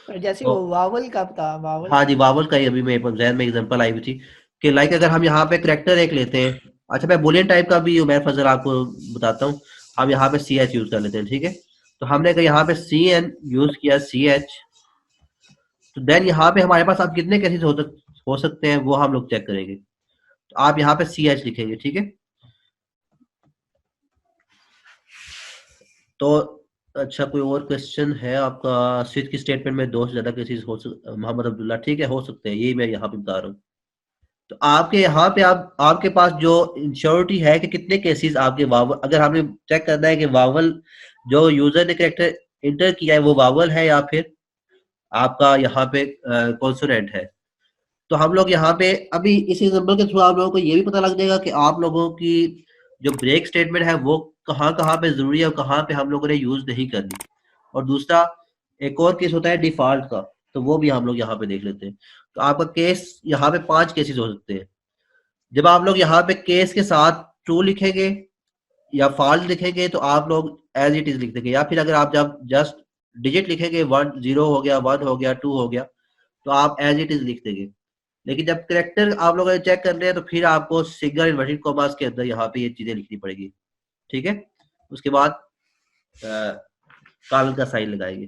और जैसे तो वो वावल का था, वावल। हाँ जी, वावल का ही अभी मेरे पास जहन में एग्जांपल आई हुई थी कि लाइक अगर हम यहाँ पे करेक्टर एक लेते हैं। अच्छा, मैं बुलियन टाइप का भी उमर फजल आपको बताता हूँ। हम यहाँ पे सी एच यूज कर लेते हैं, ठीक है। तो हमने अगर यहाँ पे सी एन यूज किया, सी एच, तो देन यहाँ पे हमारे पास अब कितने केसेस हो सकते हैं वो हम लोग चेक करेंगे। तो आप यहाँ पे सी एच लिखेंगे, ठीक है। तो अच्छा, कोई और क्वेश्चन है आपका? स्विच की स्टेटमेंट में दो से ज्यादा केसेस मोहम्मद अब्दुल्ला, ठीक है, हो सकते हैं, यही मैं यहाँ पे बता रहा हूँ। तो आपके यहाँ पे आप आपके पास जो इंश्योरिटी है कि कितने केसेस आपके वावल, अगर हमें चेक करना है कि वावल जो यूजर ने करेक्टर इंटर किया है वो वावल है या फिर आपका यहाँ पे कॉन्सोनेंट है। तो हम लोग यहाँ पे अभी इस एग्जाम्पल के थ्रू आप लोगों को ये भी पता लग जाएगा कि आप लोगों की जो ब्रेक स्टेटमेंट है वो कहाँ कहाँ पे जरूरी है और कहाँ पे हम लोगों ने यूज नहीं करनी। और दूसरा, एक और केस होता है डिफॉल्ट का, तो वो भी हम लोग यहाँ पे देख लेते हैं। तो आपका केस यहाँ पे 5 केसेस हो सकते हैं। जब आप लोग यहाँ पे केस के साथ ट्रू लिखेंगे या फॉल्स लिखेंगे तो आप लोग एज इट इज लिख देंगे, या फिर अगर आप जब जस्ट डिजिट लिखेंगे, 1 0 हो गया, 1 हो गया, 2 हो गया, तो आप एज इट इज लिख देंगे। लेकिन जब करेक्टर आप लोगों ने चेक करने हैं तो फिर आपको सिंगल इन्वर्टेड कॉमास के अंदर यहाँ पे ये चीजें लिखनी पड़ेगी, ठीक है। उसके बाद कॉलन का साइन लगाएंगे।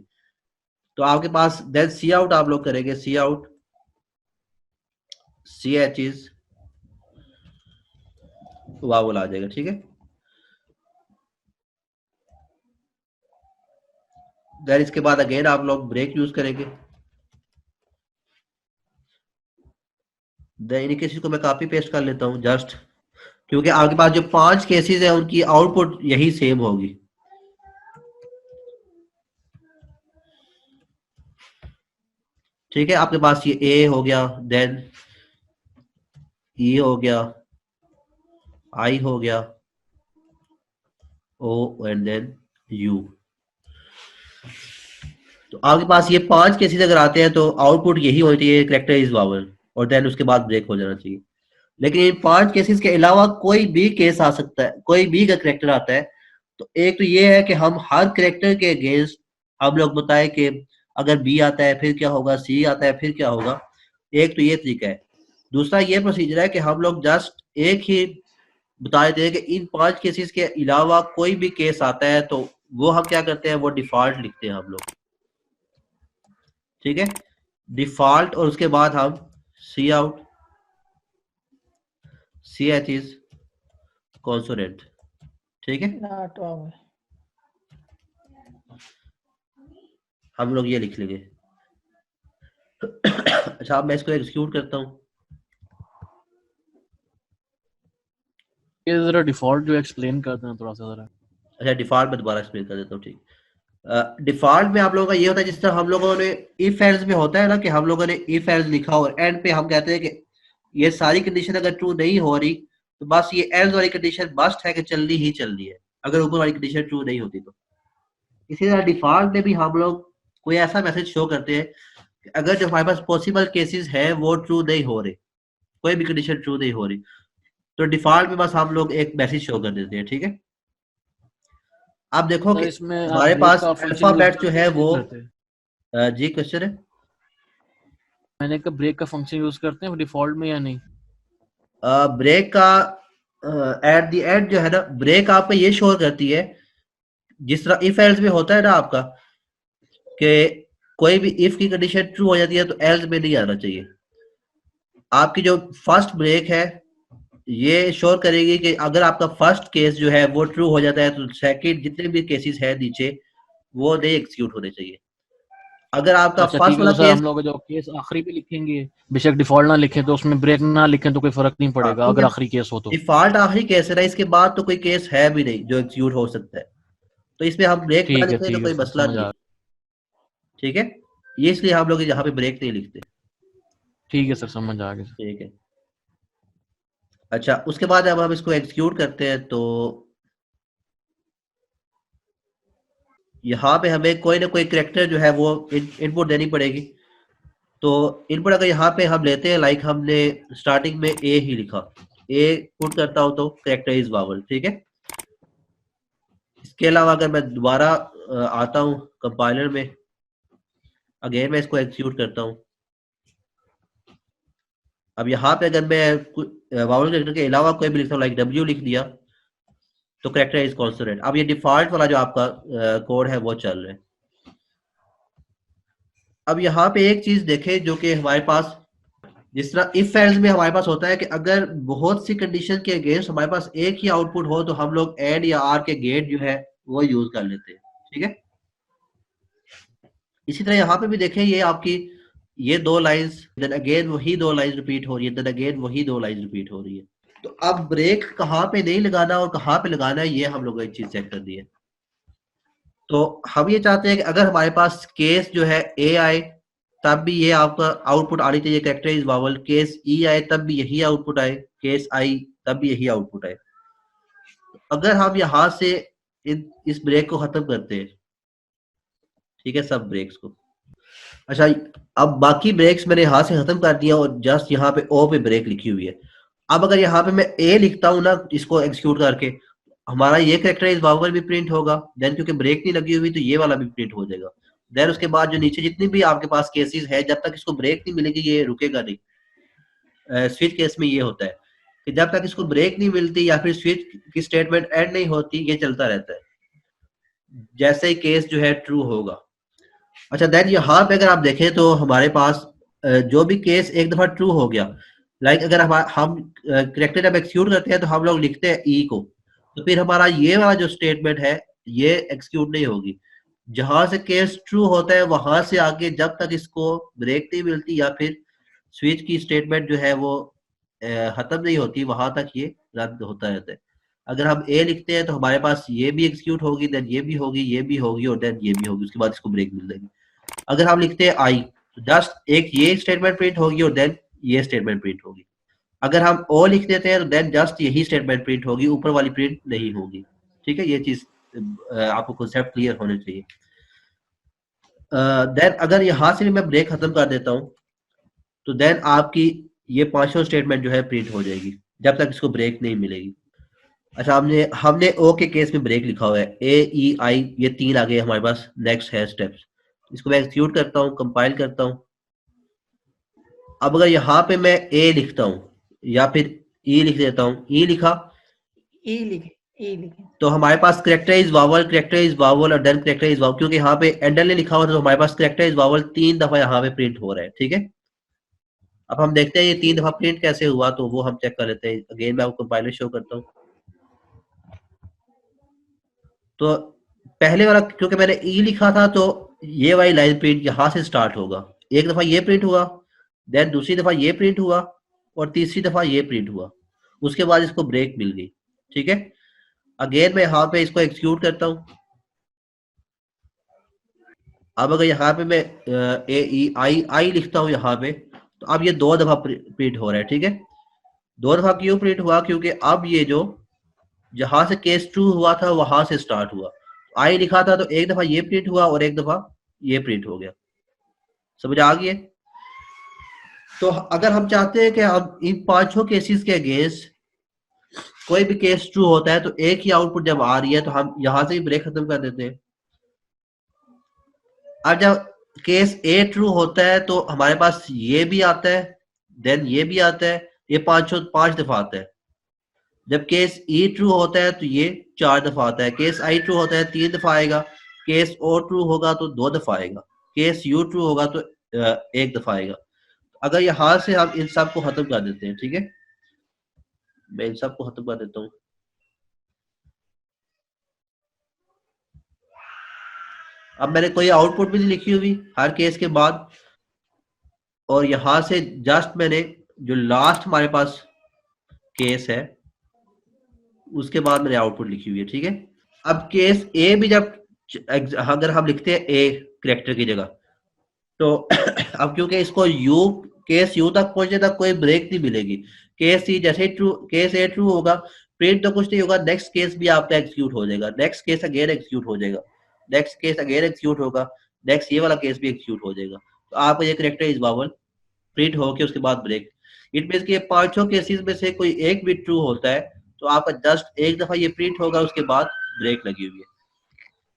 तो आपके पास देन सी आउट आप लोग करेंगे, C out, C H is vowel आ जाएगा, ठीक है। देन इसके बाद अगेन आप लोग ब्रेक यूज करेंगे। देन इन केसेस को मैं कॉपी पेस्ट कर लेता हूँ जस्ट, क्योंकि आपके पास जो 5 केसेस है उनकी आउटपुट यही सेम होगी। ठीक है, आपके पास ये ए हो गया, देन ई हो गया, आई हो गया, ओ एंड देन यू। तो आपके पास ये 5 केसेस अगर आते हैं तो आउटपुट यही होनी चाहिए, करेक्टर इज वावल, और देन उसके बाद ब्रेक हो जाना चाहिए। लेकिन इन 5 केसेस के अलावा कोई भी केस आ सकता है, कोई भी का करेक्टर आता है। तो एक तो ये है कि हम हर करेक्टर के अगेंस्ट हम लोग बताए कि अगर बी आता है फिर क्या होगा, सी आता है फिर क्या होगा। एक तो ये तरीका है। दूसरा ये प्रोसीजर है कि हम लोग जस्ट एक ही बता देते हैं कि इन 5 केसेस के अलावा कोई भी केस आता है तो वो हम क्या करते हैं, वो डिफॉल्ट लिखते हैं हम लोग, ठीक है। डिफॉल्ट, और उसके बाद हम C out, C H is consonant, ठीक है। Not vowel. हम लोग ये लिख लेंगे। अच्छा, अब मैं इसको एग्जीक्यूट करता हूँ। ये जरा डिफॉल्ट जो एक्सप्लेन कर देना थोड़ा सा जरा। अच्छा, डिफॉल्ट में दोबारा एक्सप्लेन कर देता हूँ, ठीक। डिफॉल्ट में आप लोगों का ये होता है जिस तरह हम लोगों ने इफ एल्स में होता है ना, कि हम लोगों ने इफ एल्स लिखा और एंड पे हम कहते हैं कि ये सारी कंडीशन अगर ट्रू नहीं हो रही तो बस ये एल्स वाली कंडीशन मस्ट है कि चलनी ही चलनी है, अगर ऊपर वाली कंडीशन ट्रू नहीं होती तो। इसी तरह डिफॉल्ट में भी हम लोग कोई ऐसा मैसेज शो करते हैं कि अगर जो हमारे पास पॉसिबल केसेस हैं वो ट्रू नहीं हो रहे, कोई भी कंडीशन ट्रू नहीं हो रही, तो डिफॉल्ट में बस हम लोग एक मैसेज शो कर देते हैं, ठीक है। आप देखो सर कि इसमें आप हमारे ब्रेक पास का फंक्शन यूज अल्फाबेट जो करते है हैं वो नहीं करते? जी, क्वेश्चन है। मैंने कहा ब्रेक का फंक्शन यूज करते हैं डिफॉल्ट में या नहीं? ब्रेक का एट द एंड जो है ना, ब्रेक आपको ये शो करती है जिस तरह इफ एल्स में होता है ना आपका, कि कोई भी इफ की कंडीशन ट्रू हो जाती है तो एल्स में नहीं आना चाहिए। आपकी जो फर्स्ट ब्रेक है ये श्योर करेगी कि अगर आपका फर्स्ट केस जो है वो ट्रू हो जाता है तो सेकंड जितने भी केसेस है नीचे वो नहीं एग्जीक्यूट होने चाहिए। अगर आपका अच्छा फर्स्ट ठीक है, वाला तो सर केस, हम लोग जो केस आखिरी पे लिखेंगे, बेशक डिफॉल्ट ना लिखें तो उसमें ब्रेक ना लिखें तो कोई फर्क नहीं हाँ, पड़ेगा क्योंकि अगर आखिरी केस हो तो? डिफॉल्ट आखिरी केस है ना, इसके बाद तो कोई केस है भी नहीं जो एग्जीक्यूट हो सकता है। तो इसमें हम ब्रेक ना लिखें तो ठीक है कोई सर, मसला समझ नहीं आ है, गया। ठीक है। ये इसलिए हम लोग यहाँ पे ब्रेक नहीं लिखते, ठीक है सर, समझ आ गया सर। ठीक है। अच्छा, उसके बाद अब हम इसको एग्जीक्यूट करते हैं तो यहाँ पे हमें कोई ना कोई करेक्टर जो है वो इनपुट देनी पड़ेगी। तो इनपुट अगर यहाँ पे हम लेते हैं, लाइक हमने स्टार्टिंग में ए ही लिखा, ए पुट करता हूँ तो करेक्टर इज वावल, ठीक है। इसके अलावा अगर मैं दोबारा आता हूँ कंपाइलर में, अगेन मैं इसको एग्जीक्यूट करता हूँ। अब यहाँ पे अगर मैं वावल कैरेक्टर के अलावा कोई भी लिखता हूँ, लाइक डब्ल्यू लिख दिया, तो कैरेक्टर इज कॉन्सोनेंट। अब ये डिफॉल्ट वाला जो आपका कोड है वो चल रहा है। अब यहाँ पे एक चीज देखें जो कि हमारे पास, जिस तरह इफ एल्स में हमारे पास होता है कि अगर बहुत सी कंडीशन के अगेंस्ट हमारे पास एक ही आउटपुट हो तो हम लोग एंड या आर के गेट जो है वो यूज कर लेते हैं, ठीक है। इसी तरह यहाँ पे भी देखें, ये आपकी ये दो लाइंस, देन अगेन वही दो लाइंस रिपीट हो रही है, देन अगेन वही दो लाइंस रिपीट हो रही है। तो अब ब्रेक कहाँ पे नहीं लगाना और कहाँ पे लगाना है, ये हम लोगों ने एक चीज चेक कर दी है। तो हम ये चाहते हैं कि अगर हमारे पास केस जो है ए आए तब भी ये आपका आउटपुट आनी चाहिए कैरेक्टर इज वावल, केस ई आए तब भी यही आउटपुट आए, केस आई तब भी यही आउटपुट आए। अगर हम यहां से इस ब्रेक को खत्म करते हैं, ठीक है, सब ब्रेक्स को। अच्छा, अब बाकी ब्रेक्स मैंने यहां से खत्म कर दिया और जस्ट यहाँ पे ओ पे ब्रेक लिखी हुई है। अब अगर यहाँ पे मैं ए लिखता हूँ ना, इसको एग्जीक्यूट करके, हमारा ये कैरेक्टर इज वावल भी प्रिंट होगा, देन क्योंकि ब्रेक नहीं लगी हुई तो ये वाला भी प्रिंट हो जाएगा। देन उसके बाद जो नीचे जितनी भी आपके पास केसेस है, जब तक इसको ब्रेक नहीं मिलेगी ये रुकेगा नहीं। स्विच केस में ये होता है कि जब तक इसको ब्रेक नहीं मिलती या फिर स्विच की स्टेटमेंट एंड नहीं होती, ये चलता रहता है जैसे ही केस जो है ट्रू होगा। अच्छा, देन यहाँ पे अगर आप देखें तो हमारे पास जो भी केस एक दफा ट्रू हो गया, लाइक अगर हम करेक्टर जब एक्सिक्यूट करते हैं तो हम लोग लिखते हैं ई को, तो फिर हमारा ये वाला जो स्टेटमेंट है ये एक्सिक्यूट नहीं होगी। जहां से केस ट्रू होता है वहां से आगे जब तक इसको ब्रेक नहीं मिलती या फिर स्विच की स्टेटमेंट जो है वो खत्म नहीं होती, वहां तक ये रद्द होता रहता है। अगर हम ए लिखते हैं तो हमारे पास ये भी एग्जीक्यूट होगी, देन ये भी होगी, ये भी होगी और देन ये भी होगी, उसके बाद इसको ब्रेक मिल जाएगी। अगर हम लिखते हैं आई तो जस्ट एक ये स्टेटमेंट प्रिंट होगी और देन ये स्टेटमेंट प्रिंट होगी। अगर हम ओ लिख देते हैं तो देन जस्ट यही स्टेटमेंट प्रिंट होगी, ऊपर वाली प्रिंट नहीं होगी। ठीक है, ये चीज आपको कॉन्सेप्ट क्लियर होने चाहिए। देन अगर यहां से भी मैं ब्रेक खत्म कर देता हूं तो देन आपकी ये पांचों स्टेटमेंट जो है प्रिंट हो जाएगी जब तक इसको ब्रेक नहीं मिलेगी। अच्छा, हमने हमने ओ के केस में ब्रेक लिखा हुआ है, ए ई आई ये तीन आ गए हमारे पास, नेक्स्ट है स्टेप्स। इसको मैं एक्सिक्यूट करता हूँ, कंपाइल करता हूँ। अब अगर यहाँ पे मैं ए लिखता हूँ या फिर ई लिख देता हूँ, ई लिखा ई लिखे तो हमारे पास करेक्टर इज वावल और देन करेक्टर इज वावल, क्योंकि यहाँ पे एंडल ने लिखा हुआ था तो हमारे पास करेक्टर इज वावल 3 दफा यहाँ पे प्रिंट हो रहा है। ठीक है, अब हम देखते हैं ये 3 दफा प्रिंट कैसे हुआ, तो वो हम चेक कर लेते हैं। अगेन मैं आपको कंपाइलर शो करता हूँ। तो पहले वाला क्योंकि मैंने ई लिखा था तो ये वाली लाइन प्रिंट यहाँ से स्टार्ट होगा, एक दफा ये प्रिंट हुआ, देन दूसरी दफा ये प्रिंट हुआ और तीसरी दफा ये प्रिंट हुआ, उसके बाद इसको ब्रेक मिल गई। ठीक है, अगेन मैं यहाँ पे इसको एक्सिक्यूट करता हूँ। अब अगर यहाँ पे मैं ए ई आई आई लिखता हूँ यहाँ पे, तो अब ये 2 दफा प्रिंट हो रहा है। ठीक है, 2 दफा क्यों प्रिंट हुआ, क्योंकि अब ये जो जहां से केस ट्रू हुआ था वहां से स्टार्ट हुआ, आई लिखा था तो एक दफा ये प्रिंट हुआ और एक दफा ये प्रिंट हो गया। समझ आ गई है? तो अगर हम चाहते हैं कि हम इन पांचों केसेस के अगेंस्ट कोई भी केस ट्रू होता है तो एक ही आउटपुट जब आ रही है तो हम यहां से ही ब्रेक खत्म कर देते हैं। अब जब केस ए ट्रू होता है तो हमारे पास ये भी आता है, देन ये भी आता है, ये पांच दफा आता है। जब केस ई ट्रू होता है तो ये 4 दफा आता है, केस आई ट्रू होता है 3 दफा आएगा, केस ओ ट्रू होगा तो 2 दफा आएगा, केस यू ट्रू होगा तो 1 दफा आएगा। अगर यहां से हम इन सब को खत्म कर देते हैं, ठीक है, मैं इन सब को खत्म कर देता हूँ। अब मैंने कोई आउटपुट भी नहीं लिखी हुई हर केस के बाद, और यहां से जस्ट मैंने जो लास्ट हमारे पास केस है उसके बाद मैंने आउटपुट लिखी हुई है। ठीक है, अब केस ए भी जब अगर हम लिखते हैं ए करेक्टर की जगह, तो अब क्योंकि इसको यू केस यू तक पहुंचने तक कोई ब्रेक नहीं मिलेगी, केस सी जैसे ट्रू केस ए ट्रू होगा प्रिंट तो कुछ नहीं होगा, नेक्स्ट केस भी आपका एग्जीक्यूट हो जाएगा, नेक्स्ट केस अगेन एग्जीक्यूट हो जाएगा, नेक्स्ट केस अगेन एग्जीक्यूट होगा, नेक्स्ट ये वाला केस भी एग्जीक्यूट हो जाएगा। तो आपका ये करेक्टर इज वावल प्रिंट होके उसके बाद ब्रेक। इट मींस कि पांचों केसेस में से कोई एक भी ट्रू होता है तो आपका जस्ट एक दफा ये प्रिंट होगा, उसके बाद ब्रेक लगी हुई है।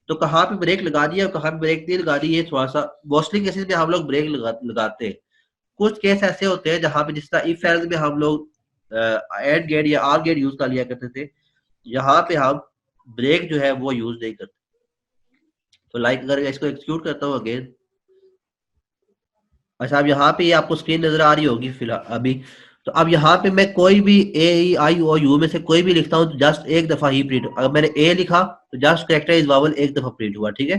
तो कहाँ पे ब्रेक लगा दिया और कहाँ पे ब्रेक नहीं लगा दी, ये थोड़ा सा मोस्टली केसेस में हम लोग ब्रेक लगाते हैं। कुछ केस ऐसे होते हैं जहाँ पे जिस तरह इफ एल्स में हम लोग एंड गेट या आर गेट यूज कर लिया करते थे, यहाँ पे हम ब्रेक जो है वो यूज नहीं करते। तो लाइक अगर इसको एक्सक्यूट करता हूँ अगेन, अच्छा अब यहाँ पे ये आपको स्क्रीन नजर आ रही होगी फिलहाल अभी। तो अब यहाँ पे मैं कोई भी ए ई आई ओ यू में से कोई भी लिखता हूँ तो जस्ट एक दफा ही प्रिंट, अगर मैंने ए लिखा तो जस्ट कैरेक्टर इज वावल एक दफा प्रिंट हुआ, ठीक है।